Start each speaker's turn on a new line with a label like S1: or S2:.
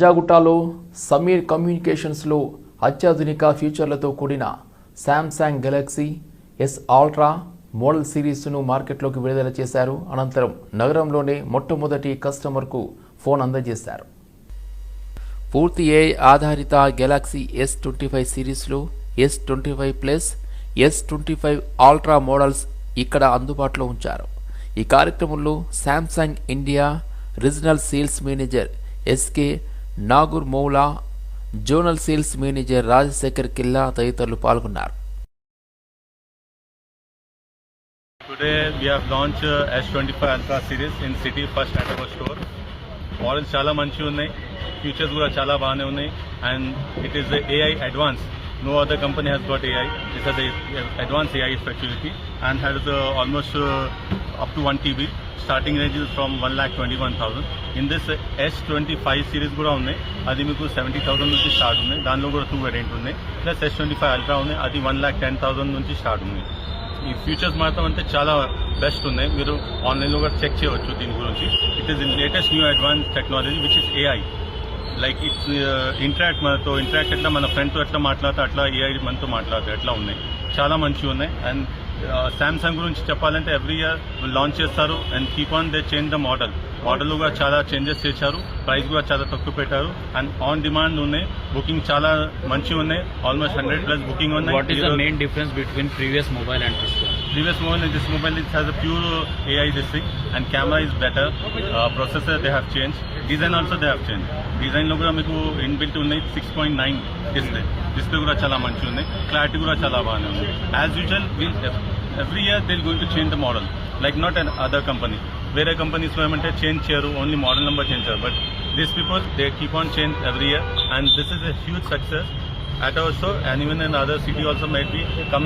S1: జాగుట్టాలో సమీర్ కమ్యూనికేషన్స్లో అత్యాధునిక ఫీచర్లతో కూడిన Samsung Galaxy S ultra model సిరీస్ను మార్కెట్లోకి విడుదల చేశారు. అనంతరం నగరంలోనే మొట్టమొదటి కస్టమర్కు ఫోన్ అందజేశారు. పూర్తి ఏఐ ఆధారిత గెలాక్సీ S25 సిరీస్లో S25 plus S25 ultra models ఇక్కడ అందుబాటులో ఉంచారు. ఈ కార్యక్రమంలో Samsung India regional sales manager S K Nagoor Moula, zonal sales manager Rajasekhar Killa తదితరులు పాల్గొన్నారు.
S2: Today we have launched S25 Ultra series in city first at our store. Models చాలా మంచిగా ఉన్నాయి, ఫీచర్స్ కూడా చాలా బాగానే ఉన్నాయి, and it is the AI advanced. No other company has got AI. This is the advanced AI facility and has almost up to 1 TB. Starting range is from 1,21,000. In this S25 series కూడా ఉన్నాయి, అది మీకు 70,000 నుంచి start ఉన్నాయి. దానిలో కూడా 2 variant ఉన్నాయి. Plus S25 ultra ఉన్నాయి, అది 1,10,000 నుంచి స్టార్ట్ ఉన్నాయి. ఈ ఫీచర్స్ మాత్రం అంటే చాలా బెస్ట్ ఉన్నాయి, మీరు ఆన్లైన్లో కూడా చెక్ చేయవచ్చు దీని గురించి. It is in latest new advance technology which is AI. Like it's మనతో ఇంటరాక్ట్ ఎట్లా మన ఫ్రెండ్తో ఎట్లా మాట్లాడితే అట్లా AI మనతో మాట్లాడితే ఎట్లా ఉన్నాయి, చాలా మంచిగా ఉన్నాయి. అండ్ శాంసంగ్ గురించి చెప్పాలంటే ఎవ్రీ ఇయర్ లాంచ్ చేస్తారు and keep on they change the model కూడా చాలా చేంజెస్ చేశారు, ప్రైస్ కూడా చాలా తక్కువ పెట్టారు అండ్ ఆన్ డిమాండ్ ఉన్నాయి. బుకింగ్ చాలా మంచిగా ఉన్నాయి, ఆల్మోస్ట్ 100+ బుకింగ్ ఉన్నాయి.
S3: What is the main difference between previous mobile and this one?
S2: Previous mobile and this mobile, it has a pure AI this thing and camera is better, processor they have changed, design also they have changed. Design లో కూడా మీకు inbuilt ఉన్నాయి, 6.9 display కూడా చాలా మంచిగా ఉన్నాయి, clarity కూడా చాలా బాగానే ఉంది. As usual every year they going to change the model, like not an other company. వేరే కంపెనీస్లో ఏమంటే చేంజ్ చేయరు, ఓన్లీ మోడల్ నెంబర్ చేంజ్ చేయరు, but these people they keep on change every year and this is a huge success at our store, and even in other city also might be coming.